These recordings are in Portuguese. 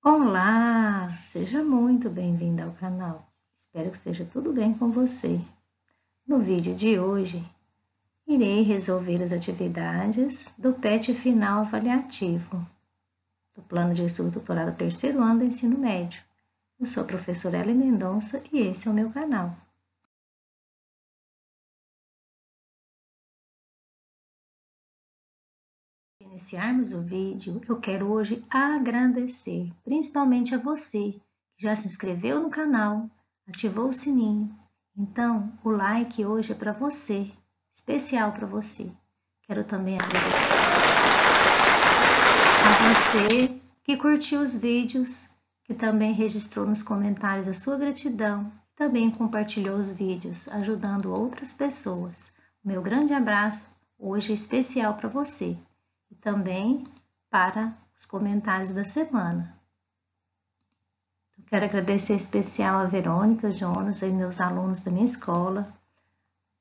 Olá, seja muito bem-vinda ao canal. Espero que esteja tudo bem com você. No vídeo de hoje, irei resolver as atividades do PET final avaliativo do Plano de Estudo Tutorado terceiro ano do ensino médio. Eu sou a professora Ellen Mendonça e esse é o meu canal. Para iniciarmos o vídeo, eu quero hoje agradecer, principalmente a você que já se inscreveu no canal, ativou o sininho. Então, o like hoje é para você, especial para você. Quero também agradecer a você que curtiu os vídeos, que também registrou nos comentários a sua gratidão, também compartilhou os vídeos, ajudando outras pessoas. O meu grande abraço hoje é especial para você e também para os comentários da semana. Quero agradecer em especial a Verônica, Jonas e meus alunos da minha escola.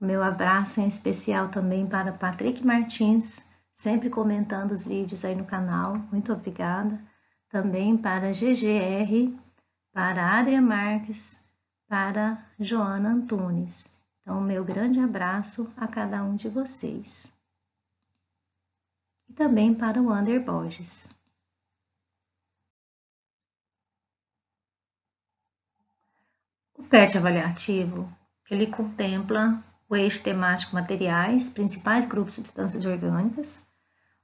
Meu abraço em especial também para Patrick Martins, sempre comentando os vídeos aí no canal. Muito obrigada. Também para GGR, para Adria Marques, para Joana Antunes. Então, meu grande abraço a cada um de vocês. E também para o Ander Borges. O PET avaliativo, ele contempla o eixo temático materiais, principais grupos de substâncias orgânicas,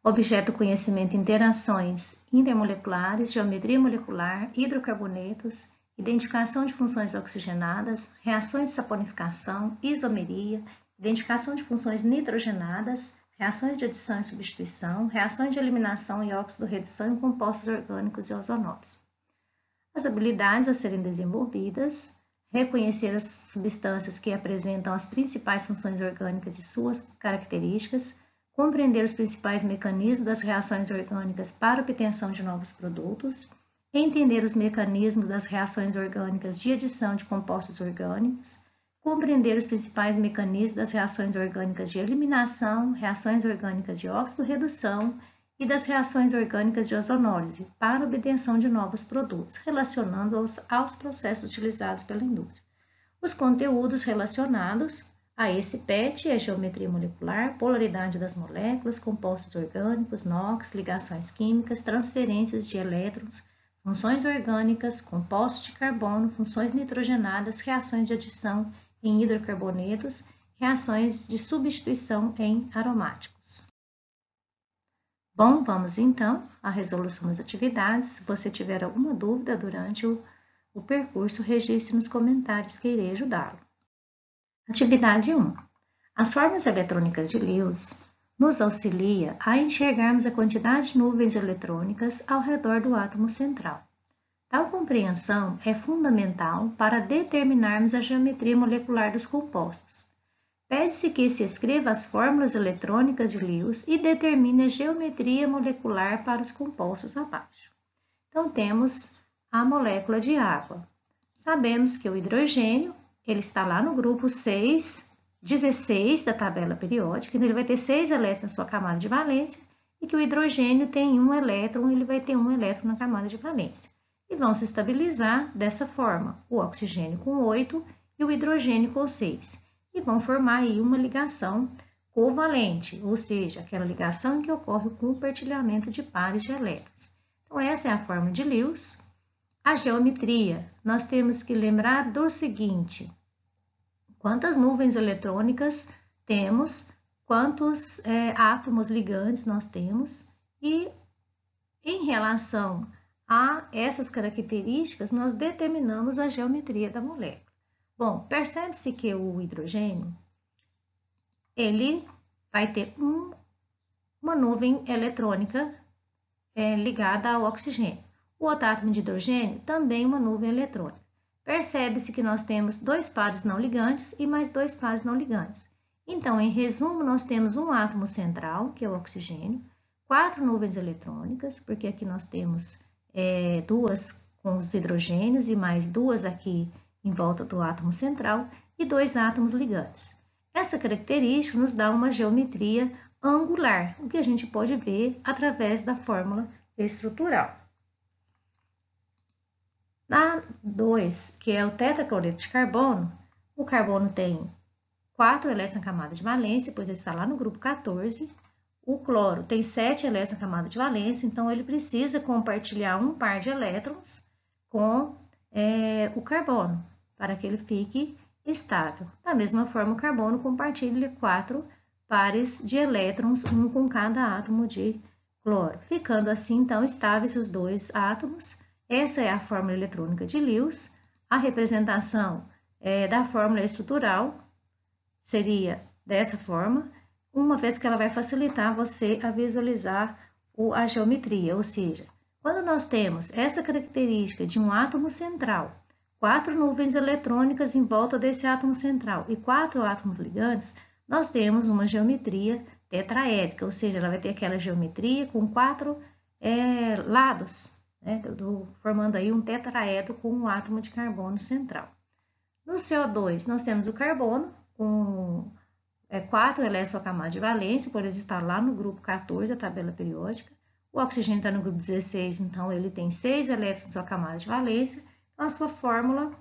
objeto conhecimento interações intermoleculares, geometria molecular, hidrocarbonetos, identificação de funções oxigenadas, reações de saponificação, isomeria, identificação de funções nitrogenadas, reações de adição e substituição, reações de eliminação e óxido-redução em compostos orgânicos e ozonópolis. As habilidades a serem desenvolvidas: reconhecer as substâncias que apresentam as principais funções orgânicas e suas características, compreender os principais mecanismos das reações orgânicas para obtenção de novos produtos, entender os mecanismos das reações orgânicas de adição de compostos orgânicos, compreender os principais mecanismos das reações orgânicas de eliminação, reações orgânicas de óxido-redução e das reações orgânicas de ozonólise para obtenção de novos produtos, relacionando-os aos processos utilizados pela indústria. Os conteúdos relacionados a esse PET é geometria molecular, polaridade das moléculas, compostos orgânicos, NOx, ligações químicas, transferências de elétrons, funções orgânicas, compostos de carbono, funções nitrogenadas, reações de adição em hidrocarbonetos, reações de substituição em aromáticos. Bom, vamos então à resolução das atividades. Se você tiver alguma dúvida durante o percurso, registre nos comentários que irei ajudá-lo. Atividade 1. As formas eletrônicas de Lewis nos auxilia a enxergarmos a quantidade de nuvens eletrônicas ao redor do átomo central. Tal compreensão é fundamental para determinarmos a geometria molecular dos compostos. Pede-se que se escreva as fórmulas eletrônicas de Lewis e determine a geometria molecular para os compostos abaixo. Então, temos a molécula de água. Sabemos que o hidrogênio ele está lá no grupo 16 da tabela periódica, então ele vai ter 6 elétrons na sua camada de valência, e que o hidrogênio tem um elétron, ele vai ter um elétron na camada de valência. E vão se estabilizar dessa forma, o oxigênio com 8 e o hidrogênio com 6. E vão formar aí uma ligação covalente, ou seja, aquela ligação que ocorre com o partilhamento de pares de elétrons. Então, essa é a forma de Lewis. A geometria, nós temos que lembrar do seguinte: quantas nuvens eletrônicas temos, quantos átomos ligantes nós temos, e em relação a essas características, nós determinamos a geometria da molécula. Bom, percebe-se que o hidrogênio, ele vai ter uma nuvem eletrônica ligada ao oxigênio. O outro átomo de hidrogênio também uma nuvem eletrônica. Percebe-se que nós temos 2 pares não ligantes e mais 2 pares não ligantes. Então, em resumo, nós temos um átomo central, que é o oxigênio, 4 nuvens eletrônicas, porque aqui nós temos 2 com os hidrogênios e mais 2 aqui em volta do átomo central e 2 átomos ligantes. Essa característica nos dá uma geometria angular, o que a gente pode ver através da fórmula estrutural. Na 2, que é o tetracloreto de carbono, o carbono tem 4 elétrons na camada de valência, pois ele está lá no grupo 14. O cloro tem 7 elétrons na camada de valência, então ele precisa compartilhar um par de elétrons com o carbono, para que ele fique estável. Da mesma forma, o carbono compartilha 4 pares de elétrons, um com cada átomo de cloro, ficando assim, então, estáveis os dois átomos. Essa é a fórmula eletrônica de Lewis. A representação da fórmula estrutural seria dessa forma, uma vez que ela vai facilitar você a visualizar a geometria, ou seja, quando nós temos essa característica de um átomo central, 4 nuvens eletrônicas em volta desse átomo central e 4 átomos ligantes, nós temos uma geometria tetraédrica, ou seja, ela vai ter aquela geometria com 4 lados, né, formando aí um tetraedro com um átomo de carbono central. No CO2, nós temos o carbono com 4 elétrons na camada de valência, por ele estar lá no grupo 14 da tabela periódica. O oxigênio está no grupo 16, então ele tem 6 elétrons na sua camada de valência. Então, a sua fórmula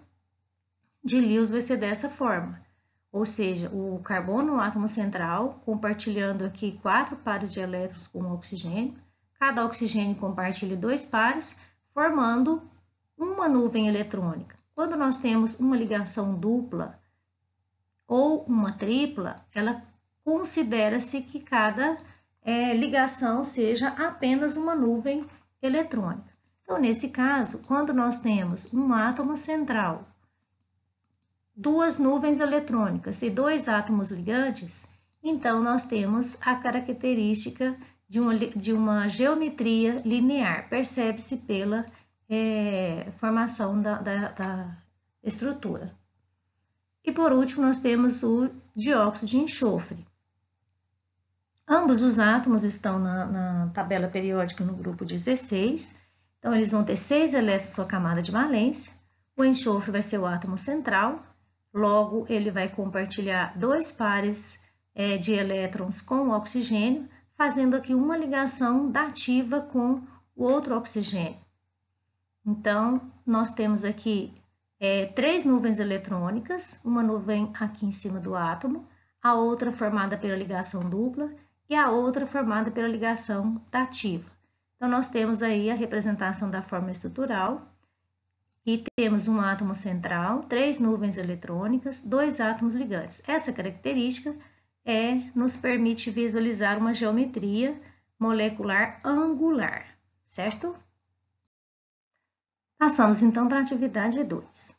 de Lewis vai ser dessa forma. Ou seja, o carbono no átomo central, compartilhando aqui 4 pares de elétrons com o oxigênio. Cada oxigênio compartilha 2 pares, formando uma nuvem eletrônica. Quando nós temos uma ligação dupla ou uma tripla, ela considera-se que cada ligação seja apenas uma nuvem eletrônica. Então, nesse caso, quando nós temos um átomo central, 2 nuvens eletrônicas e 2 átomos ligantes, então nós temos a característica de uma geometria linear. Percebe-se pela formação da estrutura. E por último, nós temos o dióxido de enxofre. Ambos os átomos estão na tabela periódica no grupo 16, então eles vão ter 6 elétrons na sua camada de valência. O enxofre vai ser o átomo central, logo ele vai compartilhar 2 pares de elétrons com o oxigênio, fazendo aqui uma ligação dativa com o outro oxigênio. Então, nós temos aqui 3 nuvens eletrônicas, uma nuvem aqui em cima do átomo, a outra formada pela ligação dupla e a outra formada pela ligação dativa. Então, nós temos aí a representação da fórmula estrutural e temos um átomo central, 3 nuvens eletrônicas, 2 átomos ligantes. Essa característica nos permite visualizar uma geometria molecular angular, certo? Passamos então para a atividade 2.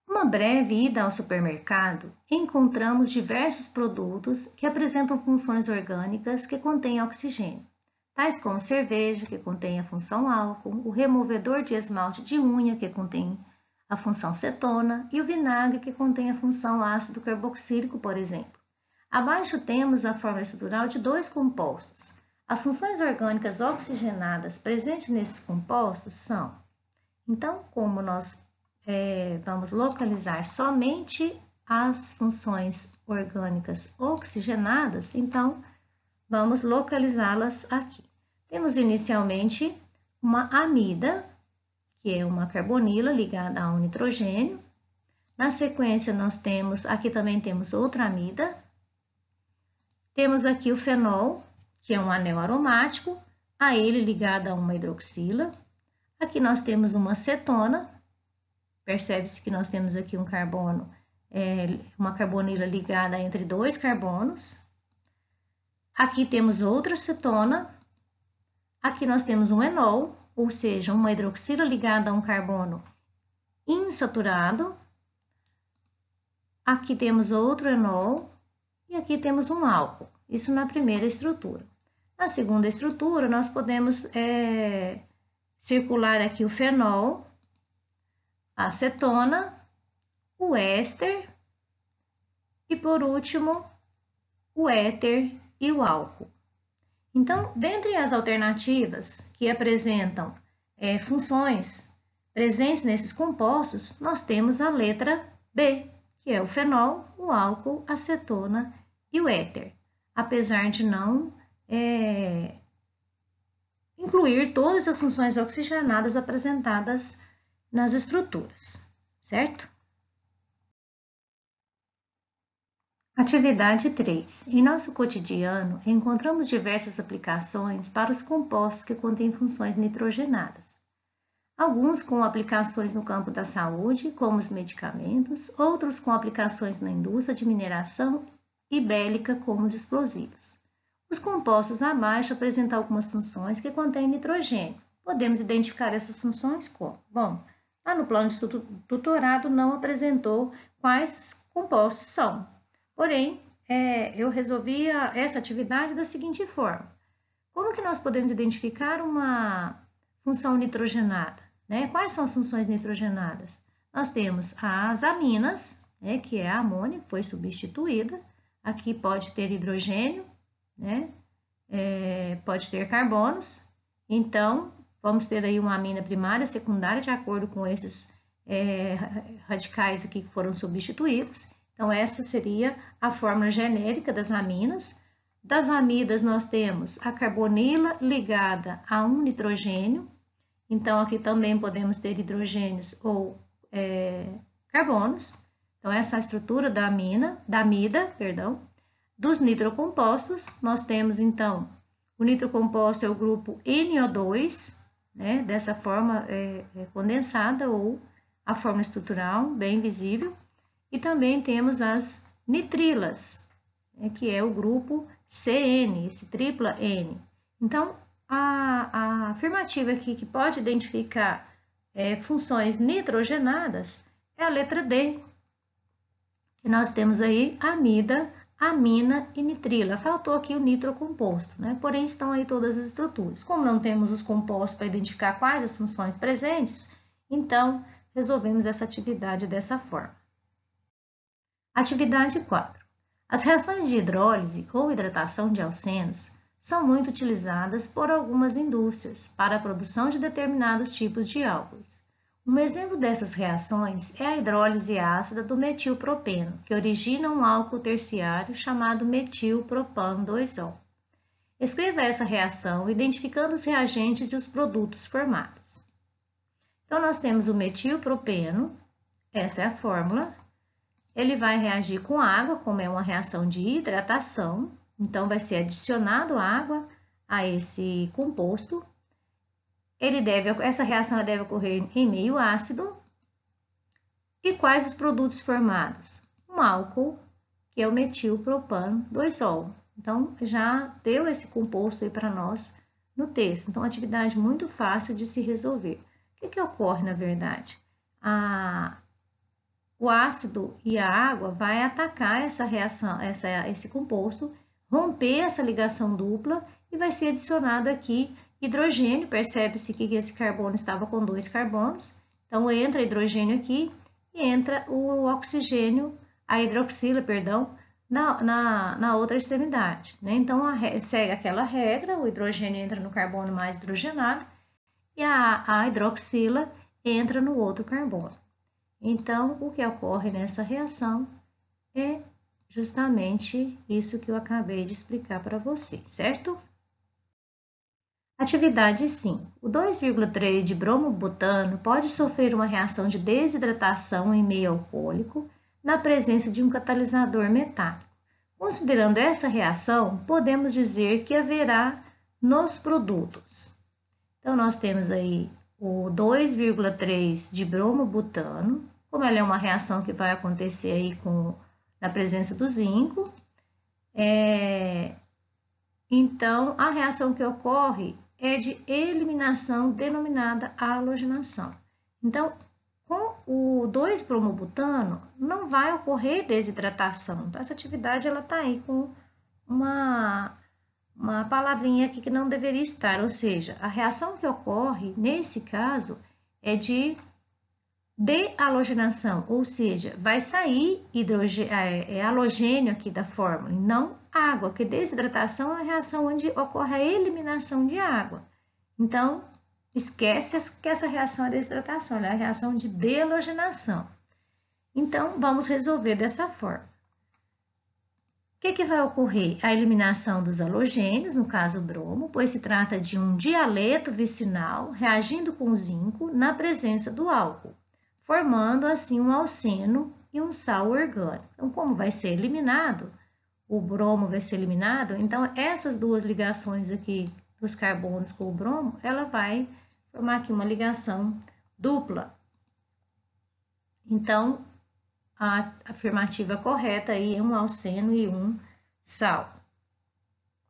Uma breve ida ao supermercado, encontramos diversos produtos que apresentam funções orgânicas que contêm oxigênio, tais como cerveja, que contém a função álcool, o removedor de esmalte de unha, que contém a função cetona, e o vinagre, que contém a função ácido carboxílico, por exemplo. Abaixo temos a fórmula estrutural de 2 compostos. As funções orgânicas oxigenadas presentes nesses compostos são: então, como nós vamos localizar somente as funções orgânicas oxigenadas, então vamos localizá-las aqui. Temos inicialmente uma amida, que é uma carbonila ligada a um nitrogênio. Na sequência, nós temos, aqui também temos outra amida. Temos aqui o fenol, que é um anel aromático, a ele ligado a uma hidroxila. Aqui nós temos uma cetona, percebe-se que nós temos aqui um carbono, uma carbonila ligada entre 2 carbonos. Aqui temos outra cetona, aqui nós temos um enol, ou seja, uma hidroxila ligada a um carbono insaturado. Aqui temos outro enol e aqui temos um álcool, isso na primeira estrutura. Na segunda estrutura, nós podemos circular aqui o fenol, a acetona, o éster e, por último, o éter e o álcool. Então, dentre as alternativas que apresentam funções presentes nesses compostos, nós temos a letra B, que é o fenol, o álcool, a acetona e o éter, apesar de não incluir todas as funções oxigenadas apresentadas nas estruturas, certo? Atividade 3. Em nosso cotidiano, encontramos diversas aplicações para os compostos que contêm funções nitrogenadas. Alguns com aplicações no campo da saúde, como os medicamentos, outros com aplicações na indústria de mineração e bélica, como os explosivos. Os compostos abaixo apresentam algumas funções que contêm nitrogênio. Podemos identificar essas funções como? Bom, lá no plano de tutorado não apresentou quais compostos são. Porém, eu resolvi essa atividade da seguinte forma. Como que nós podemos identificar uma função nitrogenada? Né? Quais são as funções nitrogenadas? Nós temos as aminas, né, que é a amônia, que foi substituída. Aqui pode ter hidrogênio, né? Pode ter carbonos. Então, vamos ter aí uma amina primária, secundária, de acordo com esses radicais aqui que foram substituídos. Então, essa seria a fórmula genérica das aminas. Das amidas, nós temos a carbonila ligada a um nitrogênio. Então, aqui também podemos ter hidrogênios ou carbonos. Então, essa é a estrutura da amida. Dos nitrocompostos, nós temos, então, o nitrocomposto é o grupo NO2, né? Dessa forma condensada ou a forma estrutural, bem visível. E também temos as nitrilas, que é o grupo CN, esse tripla N. Então, a afirmativa aqui que pode identificar funções nitrogenadas é a letra D. E nós temos aí amida, amina e nitrila. Faltou aqui o nitrocomposto, né? Porém, estão aí todas as estruturas. Como não temos os compostos para identificar quais as funções presentes, então resolvemos essa atividade dessa forma. Atividade 4. As reações de hidrólise ou hidratação de alcenos são muito utilizadas por algumas indústrias para a produção de determinados tipos de álcools. Um exemplo dessas reações é a hidrólise ácida do metilpropeno, que origina um álcool terciário chamado metilpropan-2-ol. Escreva essa reação identificando os reagentes e os produtos formados. Então, nós temos o metilpropeno, essa é a fórmula. Ele vai reagir com água, como é uma reação de hidratação. Então, vai ser adicionado água a esse composto. Essa reação deve ocorrer em meio ácido. E quais os produtos formados? Um álcool, que é o metilpropan-2-ol. Então, já deu esse composto aí para nós no texto. Então, atividade muito fácil de se resolver. O que ocorre, na verdade? O ácido e a água vai atacar essa reação, esse composto, romper essa ligação dupla e vai ser adicionado aqui hidrogênio. Percebe-se que esse carbono estava com 2 carbonos, então entra hidrogênio aqui e entra o oxigênio, a hidroxila, perdão, na outra extremidade, né? Então, segue aquela regra, o hidrogênio entra no carbono mais hidrogenado e a hidroxila entra no outro carbono. Então, o que ocorre nessa reação é justamente isso que eu acabei de explicar para você, certo? Atividade 5. O 2,3 de bromobutano pode sofrer uma reação de desidratação em meio alcoólico na presença de um catalisador metálico. Considerando essa reação, podemos dizer que haverá nos produtos. Então, nós temos aí o 2,3 de bromobutano, como ela é uma reação que vai acontecer aí na presença do zinco. Então, a reação que ocorre é de eliminação denominada halogenação. Então, com o 2-bromobutano, não vai ocorrer desidratação. Então, essa atividade está aí com uma palavrinha aqui que não deveria estar, ou seja, a reação que ocorre nesse caso é de dehalogenação, ou seja, vai sair halogênio aqui da fórmula, e não água, porque desidratação é a reação onde ocorre a eliminação de água. Então, esquece que essa reação é desidratação, é a reação de dehalogenação. Então, vamos resolver dessa forma. O que vai ocorrer? A eliminação dos halogênios, no caso o bromo, pois se trata de um dialeto vicinal reagindo com o zinco na presença do álcool, formando assim um alceno e um sal orgânico. Então, como vai ser eliminado, o bromo vai ser eliminado, então essas duas ligações aqui dos carbonos com o bromo, ela vai formar aqui uma ligação dupla. Então, a afirmativa correta aí é um alceno e um sal,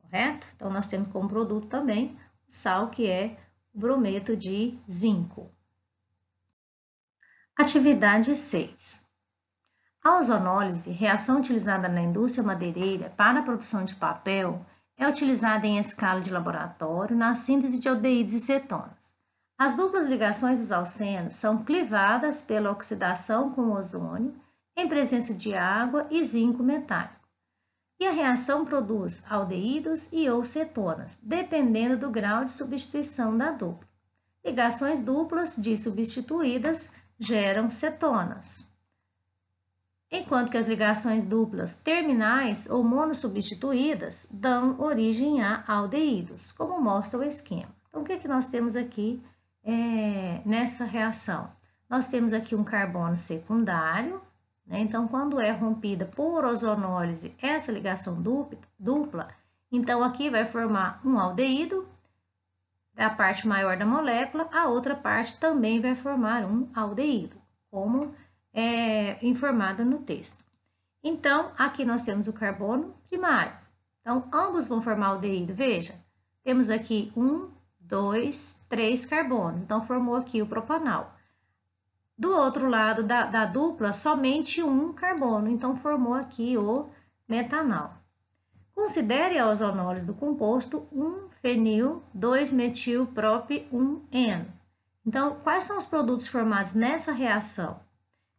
correto? Então, nós temos como produto também o sal, que é o brometo de zinco. Atividade 6. A ozonólise, reação utilizada na indústria madeireira para a produção de papel, é utilizada em escala de laboratório na síntese de aldeídos e cetonas. As duplas ligações dos alcenos são clivadas pela oxidação com ozônio em presença de água e zinco metálico. E a reação produz aldeídos e ou cetonas, dependendo do grau de substituição da dupla. Ligações duplas dissubstituídas geram cetonas, enquanto que as ligações duplas terminais ou monossubstituídas dão origem a aldeídos, como mostra o esquema. Então, o que nós temos aqui nessa reação? Nós temos aqui um carbono secundário, né? Então, quando é rompida por ozonólise essa ligação dupla, então aqui vai formar um aldeído, da parte maior da molécula, a outra parte também vai formar um aldeído, como é informado no texto. Então, aqui nós temos o carbono primário. Então, ambos vão formar aldeído. Veja, temos aqui 1, 2, 3 carbonos. Então, formou aqui o propanal. Do outro lado da dupla, somente um carbono. Então, formou aqui o metanal. Considere a ozonólise do composto 1-fenil 2-metil-prop-1-eno. Então, quais são os produtos formados nessa reação?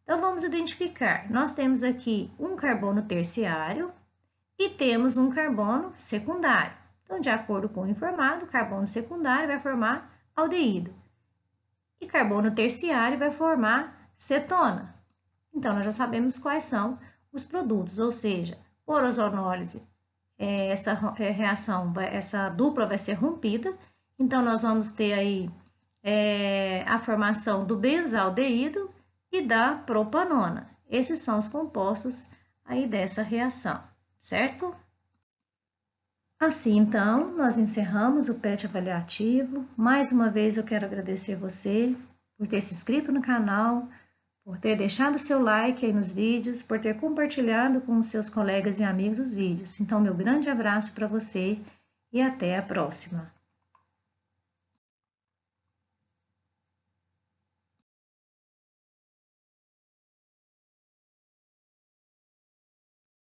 Então, vamos identificar. Nós temos aqui um carbono terciário e temos um carbono secundário. Então, de acordo com o informado, o carbono secundário vai formar aldeído e carbono terciário vai formar cetona. Então, nós já sabemos quais são os produtos, ou seja, por ozonólise, essa reação, essa dupla vai ser rompida. Então, nós vamos ter aí a formação do benzaldeído e da propanona. Esses são os compostos aí dessa reação, certo? Assim, então, nós encerramos o PET avaliativo. Mais uma vez, eu quero agradecer você por ter se inscrito no canal, por ter deixado seu like aí nos vídeos, por ter compartilhado com os seus colegas e amigos os vídeos. Então, meu grande abraço para você e até a próxima!